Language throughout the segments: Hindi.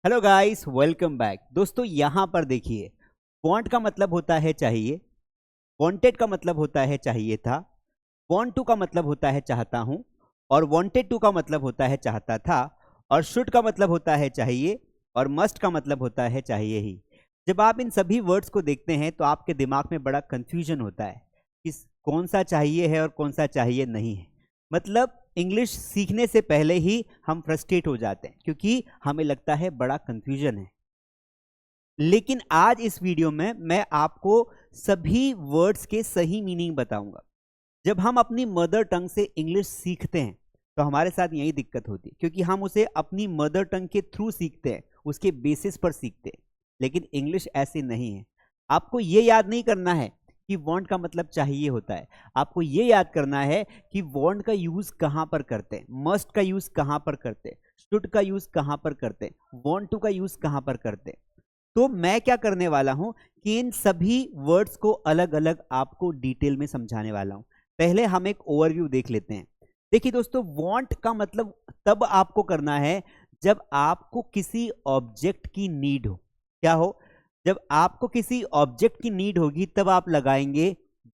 Hello guys, welcome back. दोस्तों यहाँ पर देखिए, वांट का मतलब होता है चाहिए, वांटेड का मतलब होता है चाहिए था, वांट टू का मतलब होता है चाहता हूँ, और वांटेड टू का मतलब होता है चाहता था, और शुड का मतलब होता है चाहिए, और मस्ट का मतलब होता है चाहिए ही। जब आप इन सभी वर्ड्स को देखते हैं तो आपके दिमाग में बड़ा कंफ्यूजन होता है कि कौन सा चाहिए है और कौन सा चाहिए नहीं है। मतलब इंग्लिश सीखने से पहले ही हम फ्रस्ट्रेट हो जाते हैं क्योंकि हमें लगता है बड़ा कंफ्यूजन है। लेकिन आज इस वीडियो में मैं आपको सभी वर्ड्स के सही मीनिंग बताऊंगा। जब हम अपनी मदर टंग से इंग्लिश सीखते हैं तो हमारे साथ यही दिक्कत होती है, क्योंकि हम उसे अपनी मदर टंग के थ्रू सीखते हैं, उसके बेसिस पर सीखते हैं। लेकिन इंग्लिश ऐसे नहीं है। आपको ये याद नहीं करना है कि वांट का मतलब चाहिए होता है। आपको ये याद करना है कि वांट का यूज कहां पर करते हैं, मस्ट का यूज कहां पर करते हैं, शुड का यूज कहां पर करते हैं, वांट टू का यूज कहां पर करते हैं। तो मैं क्या करने वाला हूं कि इन सभी वर्ड्स को अलग अलग आपको डिटेल में समझाने वाला हूं। पहले हम एक ओवरव्यू देख लेते हैं। देखिए दोस्तों, वांट का मतलब तब आपको करना है जब आपको किसी ऑब्जेक्ट की नीड हो। क्या हो? जब आपको किसी ऑब्जेक्ट की नीड होगी तब आप लगाएंगे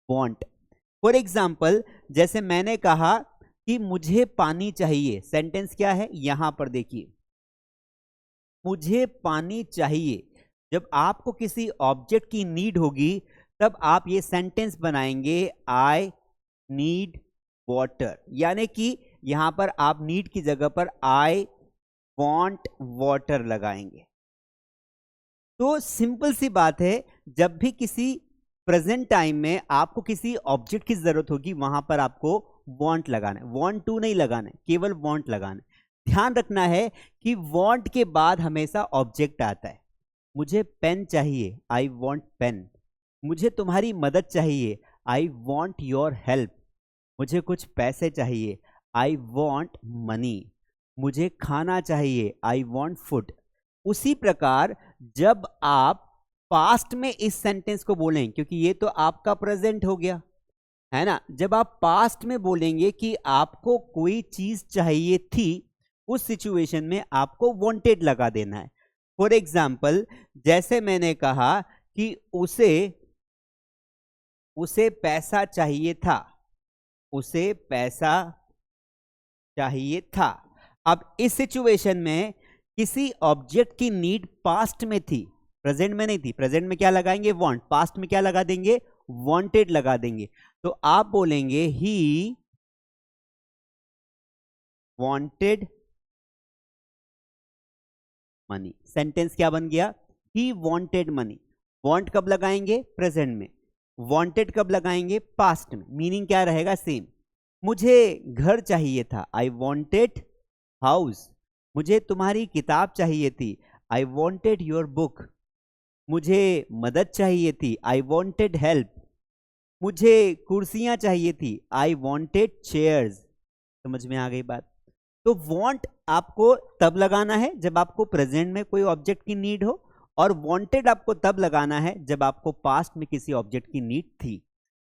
वांट। फॉर एग्जाम्पल, जैसे मैंने कहा कि मुझे पानी चाहिए, सेंटेंस क्या है यहां पर देखिए, मुझे पानी चाहिए। जब आपको किसी ऑब्जेक्ट की नीड होगी तब आप ये सेंटेंस बनाएंगे, आई नीड वाटर। यानी कि यहां पर आप नीड की जगह पर आई वांट वाटर लगाएंगे। तो सिंपल सी बात है, जब भी किसी प्रेजेंट टाइम में आपको किसी ऑब्जेक्ट की जरूरत होगी वहां पर आपको वांट लगाना है, वांट टू नहीं लगाना है, केवल वांट लगाना है। ध्यान रखना है कि वांट के बाद हमेशा ऑब्जेक्ट आता है। मुझे पेन चाहिए, आई वॉन्ट पेन। मुझे तुम्हारी मदद चाहिए, आई वॉन्ट योर हेल्प। मुझे कुछ पैसे चाहिए, आई वॉन्ट मनी। मुझे खाना चाहिए, आई वॉन्ट फूड। उसी प्रकार जब आप पास्ट में इस सेंटेंस को बोलें, क्योंकि ये तो आपका प्रेजेंट हो गया है ना, जब आप पास्ट में बोलेंगे कि आपको कोई चीज चाहिए थी, उस सिचुएशन में आपको वांटेड लगा देना है। फॉर एग्जाम्पल, जैसे मैंने कहा कि उसे उसे पैसा चाहिए था, उसे पैसा चाहिए था। अब इस सिचुएशन में किसी ऑब्जेक्ट की नीड पास्ट में थी, प्रेजेंट में नहीं थी। प्रेजेंट में क्या लगाएंगे? वांट। पास्ट में क्या लगा देंगे? वांटेड लगा देंगे। तो आप बोलेंगे ही वांटेड मनी। सेंटेंस क्या बन गया? He wanted money. वांट कब लगाएंगे? प्रेजेंट में। वांटेड कब लगाएंगे? पास्ट में। मीनिंग क्या रहेगा? सेम। मुझे घर चाहिए था, आई वांटेड हाउस। मुझे तुम्हारी किताब चाहिए थी, आई वांटेड योर बुक। मुझे मदद चाहिए थी, आई वांटेड हेल्प। मुझे कुर्सियां चाहिए थी, आई वांटेड चेयर्स। समझ में आ गई बात? तो वांट आपको तब लगाना है जब आपको प्रेजेंट में कोई ऑब्जेक्ट की नीड हो, और वांटेड आपको तब लगाना है जब आपको पास्ट में किसी ऑब्जेक्ट की नीड थी।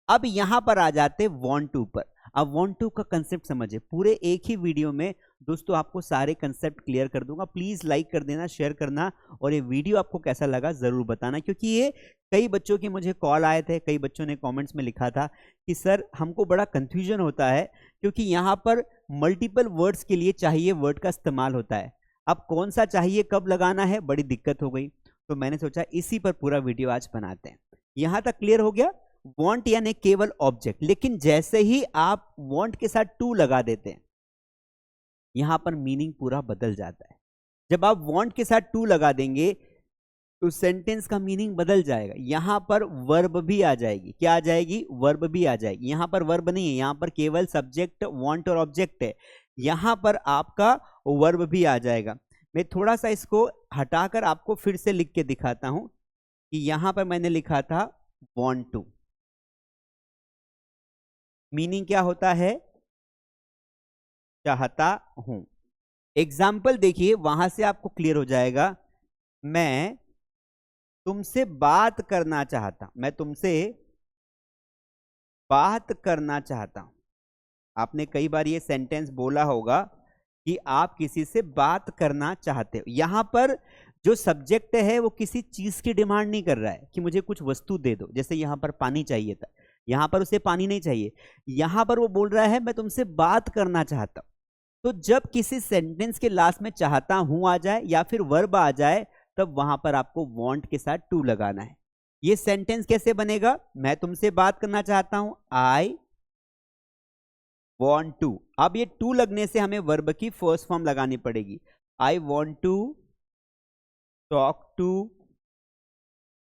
अब यहां पर आ जाते वांट टू पर। अब वांट टू का कंसेप्ट समझे। पूरे एक ही वीडियो में दोस्तों आपको सारे कंसेप्ट क्लियर कर दूंगा। प्लीज लाइक कर देना, शेयर करना, और ये वीडियो आपको कैसा लगा जरूर बताना, क्योंकि ये कई बच्चों के मुझे कॉल आए थे, कई बच्चों ने कमेंट्स में लिखा था कि सर हमको बड़ा कंफ्यूजन होता है, क्योंकि यहाँ पर मल्टीपल वर्ड्स के लिए चाहिए वर्ड का इस्तेमाल होता है। अब कौन सा चाहिए कब लगाना है, बड़ी दिक्कत हो गई। तो मैंने सोचा इसी पर पूरा वीडियो आज बनाते हैं। यहां तक क्लियर हो गया? वांट यानी केवल ऑब्जेक्ट। लेकिन जैसे ही आप वांट के साथ टू लगा देते हैं, यहां पर मीनिंग पूरा बदल जाता है। जब आप वांट के साथ टू लगा देंगे तो सेंटेंस का मीनिंग बदल जाएगा। यहां पर वर्ब भी आ जाएगी। क्या आ जाएगी? वर्ब भी आ जाएगी। यहां पर वर्ब नहीं है, यहां पर केवल सब्जेक्ट वांट और ऑब्जेक्ट है। यहां पर आपका वर्ब भी आ जाएगा। मैं थोड़ा सा इसको हटाकर आपको फिर से लिख के दिखाता हूं कि यहां पर मैंने लिखा था वांट टू। मीनिंग क्या होता है? चाहता हूं। एग्जाम्पल देखिए, वहां से आपको क्लियर हो जाएगा। मैं तुमसे बात करना चाहता, मैं तुमसे बात करना चाहता हूं। आपने कई बार ये सेंटेंस बोला होगा कि आप किसी से बात करना चाहते हो। यहां पर जो सब्जेक्ट है वो किसी चीज की डिमांड नहीं कर रहा है कि मुझे कुछ वस्तु दे दो, जैसे यहां पर पानी चाहिए था, यहां पर उसे पानी नहीं चाहिए, यहां पर वो बोल रहा है मैं तुमसे बात करना चाहता हूं। तो जब किसी सेंटेंस के लास्ट में चाहता हूं आ जाए या फिर वर्ब आ जाए, तब वहां पर आपको वांट के साथ टू लगाना है। ये सेंटेंस कैसे बनेगा? मैं तुमसे बात करना चाहता हूं, आई वॉन्ट टू। अब ये टू लगने से हमें वर्ब की फर्स्ट फॉर्म लगानी पड़ेगी, I want to talk to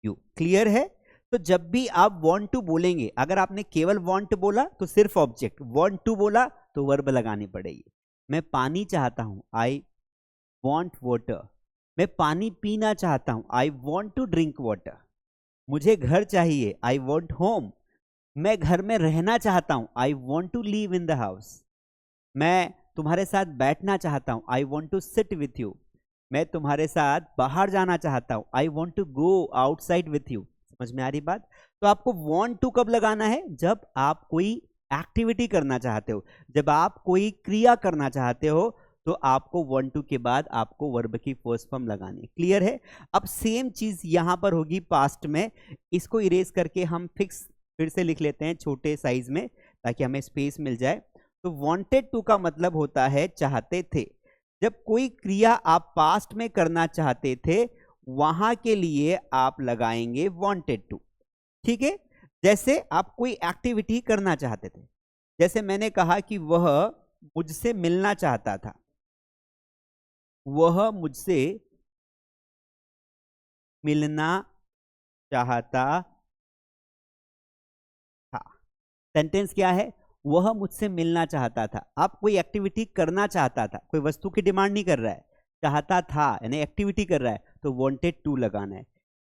you. Clear है? तो जब भी आप वॉन्ट टू बोलेंगे, अगर आपने केवल वॉन्ट बोला तो सिर्फ ऑब्जेक्ट, वॉन्ट टू बोला तो वर्ब लगानी पड़ेगी। मैं पानी चाहता हूं, आई वॉन्ट वाटर। मैं पानी पीना चाहता हूं, I want to drink water. मुझे घर चाहिए, आई वॉन्ट होम। मैं घर में रहना चाहता हूं, I want to live in the house. मैं तुम्हारे साथ बैठना चाहता हूं, I want to sit with you. मैं तुम्हारे साथ बाहर जाना चाहता हूं, I want to go outside with you. समझ में आ रही बात? तो आपको वॉन्ट टू कब लगाना है? जब आप कोई एक्टिविटी करना चाहते हो, जब आप कोई क्रिया करना चाहते हो, तो आपको वॉन्ट टू के बाद आपको वर्ब की फर्स्ट फॉर्म लगानी। क्लियर है? अब सेम चीज यहां पर होगी पास्ट में। इसको इरेज करके हम फिक्स फिर से लिख लेते हैं छोटे साइज में, ताकि हमें स्पेस मिल जाए। तो वांटेड टू का मतलब होता है चाहते थे। जब कोई क्रिया आप पास्ट में करना चाहते थे, वहां के लिए आप लगाएंगे वांटेड टू। ठीक है? जैसे आप कोई एक्टिविटी करना चाहते थे, जैसे मैंने कहा कि वह मुझसे मिलना चाहता था, वह मुझसे मिलना चाहता था। सेंटेंस क्या है? वह मुझसे मिलना चाहता था। आप कोई एक्टिविटी करना चाहता था, कोई वस्तु की डिमांड नहीं कर रहा है, चाहता था यानी एक्टिविटी कर रहा है, तो वांटेड टू लगाना है।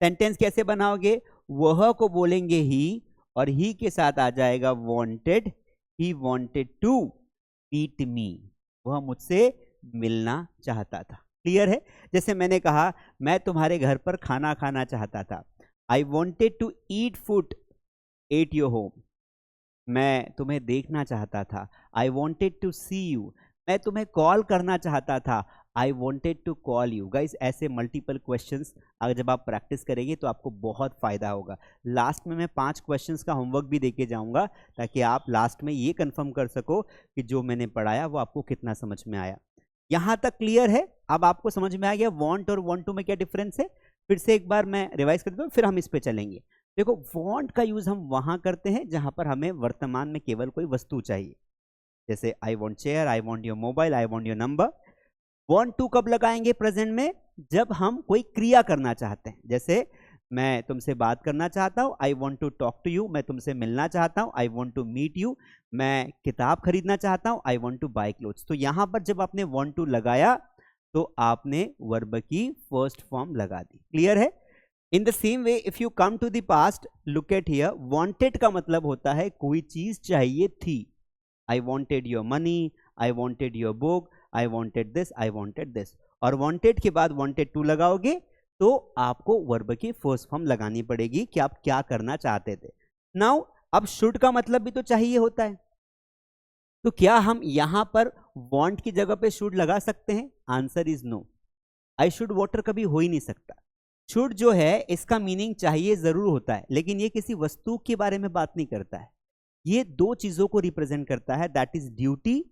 सेंटेंस कैसे बनाओगे? वह को बोलेंगे ही, और ही के साथ आ जाएगा wanted. He wanted to meet me. वह मुझसे मिलना चाहता था। क्लियर है? जैसे मैंने कहा मैं तुम्हारे घर पर खाना खाना चाहता था, I wanted to eat food at your home. मैं तुम्हें देखना चाहता था, I wanted to see you. मैं तुम्हें कॉल करना चाहता था, I wanted to call you. Guys ऐसे मल्टीपल क्वेश्चंस अगर जब आप प्रैक्टिस करेंगे तो आपको बहुत फायदा होगा। लास्ट में मैं 5 क्वेश्चंस का होमवर्क भी देके जाऊंगा, ताकि आप लास्ट में ये कंफर्म कर सको कि जो मैंने पढ़ाया वो आपको कितना समझ में आया। यहां तक क्लियर है? अब आपको समझ में आ गया वॉन्ट और वॉन्ट टू में क्या डिफरेंस है? फिर से एक बार मैं रिवाइज कर देता हूं, फिर हम इस पे चलेंगे। देखो, वांट का यूज हम वहां करते हैं जहां पर हमें वर्तमान में केवल कोई वस्तु चाहिए, जैसे I want chair, I want your mobile, I want your number. Want to कब लगाएंगे प्रेजेंट में? जब हम कोई क्रिया करना चाहते हैं, जैसे मैं तुमसे बात करना चाहता हूं, I want to talk to you. मैं तुमसे मिलना चाहता हूं, I want to meet you. मैं किताब खरीदना चाहता हूं, I want to buy clothes. तो यहां पर जब आपने वॉन्ट टू लगाया तो आपने वर्ब की फर्स्ट फॉर्म लगा दी। क्लियर है? In the same way if you come to the past, look at here, wanted का मतलब होता है कोई चीज चाहिए थी। I wanted your money, I wanted your book, I wanted this, I wanted this. और वांटेड के बाद वांटेड टू लगाओगे तो आपको वर्ब की फर्स्ट फॉर्म लगानी पड़ेगी कि आप क्या करना चाहते थे। नाउ अब शुड का मतलब भी तो चाहिए होता है, तो क्या हम यहां पर वांट की जगह पे शुड लगा सकते हैं? Answer is no. I should water कभी हो ही नहीं सकता। शुड जो है इसका मीनिंग चाहिए जरूर होता है, लेकिन ये किसी वस्तु के बारे में बात नहीं करता है। ये दो चीजों को रिप्रेजेंट करता है, दैट इज ड्यूटी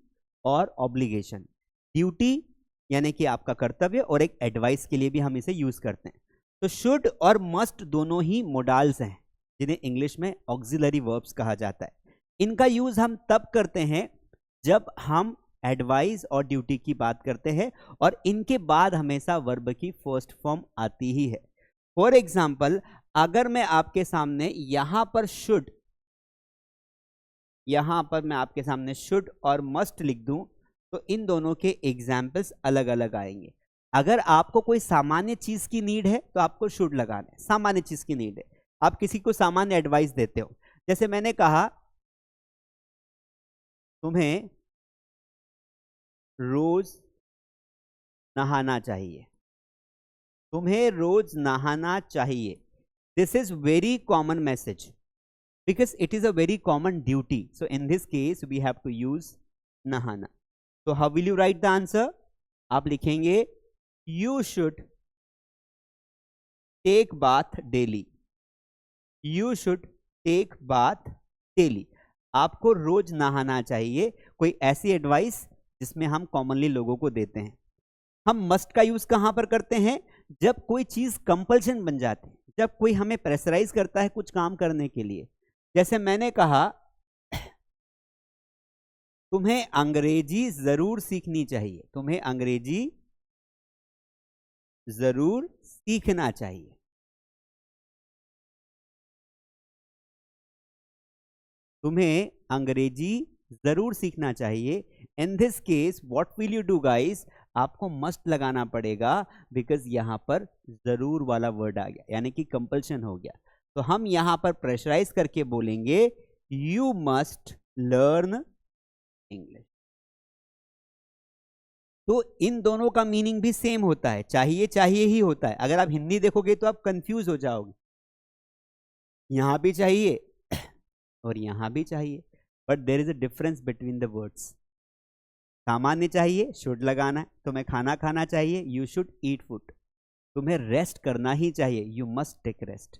और ऑब्लिगेशन। ड्यूटी यानी कि आपका कर्तव्य, और एक एडवाइस के लिए भी हम इसे यूज करते हैं। तो शुड और मस्ट दोनों ही मोडाल्स हैं, जिन्हें इंग्लिश में ऑक्सिलरी वर्ब्स कहा जाता है। इनका यूज हम तब करते हैं जब हम एडवाइस और ड्यूटी की बात करते हैं, और इनके बाद हमेशा वर्ब की फर्स्ट फॉर्म आती ही है। फॉर एग्जाम्पल, अगर मैं आपके सामने यहां पर शुड, यहां पर मैं आपके सामने शुड और मस्ट लिख दूं, तो इन दोनों के एग्जाम्पल्स अलग अलग आएंगे। अगर आपको कोई सामान्य चीज की नीड है तो आपको शुड लगाना है, सामान्य चीज की नीड है। आप किसी को सामान्य एडवाइस देते हो, जैसे मैंने कहा तुम्हें रोज नहाना चाहिए, तुम्हें रोज नहाना चाहिए। This is very common message because it is a very common duty. So in this case we have to use nahana. So how will you write the answer? आप लिखेंगे you should take bath daily, you should take bath daily, आपको रोज नहाना चाहिए। कोई ऐसी एडवाइस जिसमें हम कॉमनली लोगों को देते हैं। हम मस्ट का यूज कहां पर करते हैं? जब कोई चीज कंपल्शन बन जाती है, जब कोई हमें प्रेशराइज करता है कुछ काम करने के लिए। जैसे मैंने कहा तुम्हें अंग्रेजी जरूर सीखनी चाहिए, तुम्हें अंग्रेजी जरूर सीखना चाहिए। तुम्हें अंग्रेजी जरूर सीखना चाहिए। In this case what will you do guys, आपको मस्ट लगाना पड़ेगा, बिकॉज यहां पर जरूर वाला वर्ड आ गया, यानी कि कंपल्शन हो गया। तो हम यहां पर प्रेशराइज करके बोलेंगे यू मस्ट लर्न इंग्लिश। तो इन दोनों का मीनिंग भी सेम होता है, चाहिए चाहिए ही होता है। अगर आप हिंदी देखोगे तो आप कंफ्यूज हो जाओगे, यहां भी चाहिए और यहां भी चाहिए, but there is a difference between the words. सामान्य चाहिए शुड लगाना है, तुम्हें खाना खाना चाहिए यू शुड ईट फूड, तुम्हें रेस्ट करना ही चाहिए यू मस्ट टेक रेस्ट,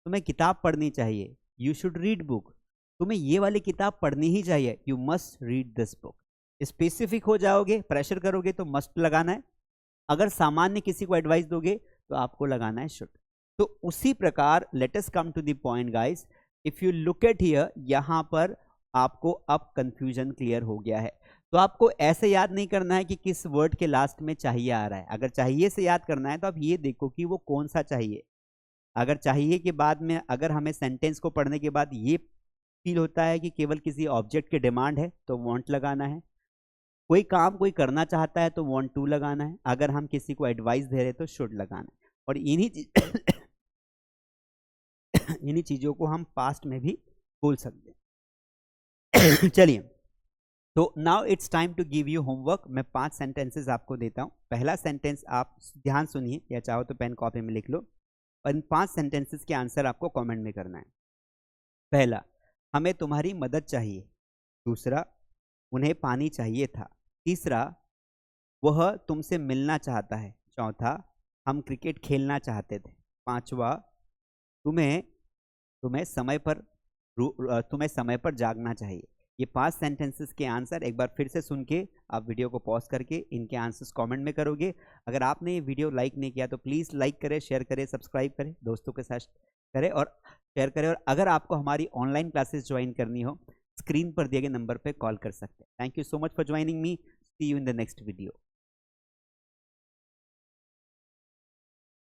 तुम्हें किताब पढ़नी चाहिए यू शुड रीड बुक, तुम्हें ये वाली किताब पढ़नी ही चाहिए you must read this book. Specific हो जाओगे, प्रेशर करोगे तो मस्ट लगाना है, अगर सामान्य किसी को एडवाइस दोगे तो आपको लगाना है शुड। तो उसी प्रकार let us come to the point guys, if you look at here, यहां पर आपको अब कंफ्यूजन क्लियर हो गया है। तो आपको ऐसे याद नहीं करना है कि किस वर्ड के लास्ट में चाहिए आ रहा है। अगर चाहिए से याद करना है तो आप ये देखो कि वो कौन सा चाहिए। अगर चाहिए के बाद में अगर हमें सेंटेंस को पढ़ने के बाद ये फील होता है कि केवल किसी ऑब्जेक्ट की डिमांड है तो वांट लगाना है, कोई काम कोई करना चाहता है तो वांट टू लगाना है, अगर हम किसी को एडवाइस दे रहे तो शुड लगाना है। और इन्हीं चीजों को हम पास्ट में भी बोल सकते हैं। चलिए, तो now it's time to give you homework. मैं 5 सेंटेंसेस आपको देता हूं। पहला सेंटेंस आप ध्यान सुनिए, या चाहो तो पेन कॉपी में लिख लो, और इन 5 सेंटेंसेस के आंसर आपको कमेंट में करना है। पहला, हमें तुम्हारी मदद चाहिए। दूसरा, उन्हें पानी चाहिए था। तीसरा, वह तुमसे मिलना चाहता है। चौथा, हम क्रिकेट खेलना चाहते थे। पांचवा, तुम्हें समय पर जागना चाहिए। ये 5 सेंटेंसेस के आंसर एक बार फिर से सुन के आप वीडियो को पॉज करके इनके आंसर्स कमेंट में करोगे। अगर आपने ये वीडियो लाइक नहीं किया तो प्लीज़ लाइक करें, शेयर करें, सब्सक्राइब करें, दोस्तों के साथ करें और शेयर करें। और अगर आपको हमारी ऑनलाइन क्लासेस ज्वाइन करनी हो, स्क्रीन पर दिए गए नंबर पर कॉल कर सकते हैं। Thank you so much for joining me, see you in the next video.